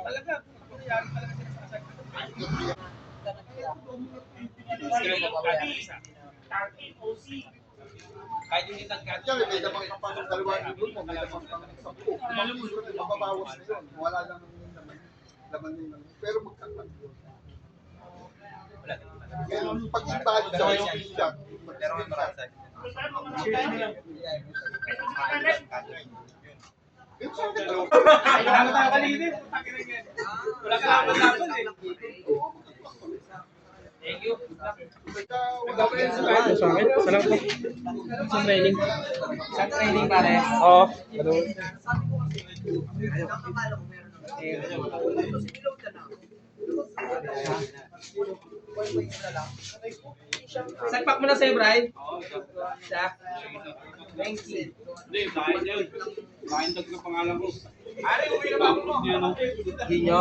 Talaga. Kahit hindi nagkakit. Yan, may damang kapag dalawang doon mo, may damang kapag 10. Mababawas na yun. Wala lang laman yun. Pero magkakit yun. Kaya pag ibalik sa yung pinchak, Pero may marasay. Wala ka kalinin. Wala ka laban eh. Thank you. Sa akin? Salang po. Sa training. Sa training pare. Oo. Sagpak mo na sa'yo, Brian. Siya. Thank you. Hindi, kain yun. Kain tag na pangalan ko. Ari, uwi na ba ako mo? Hindi nyo.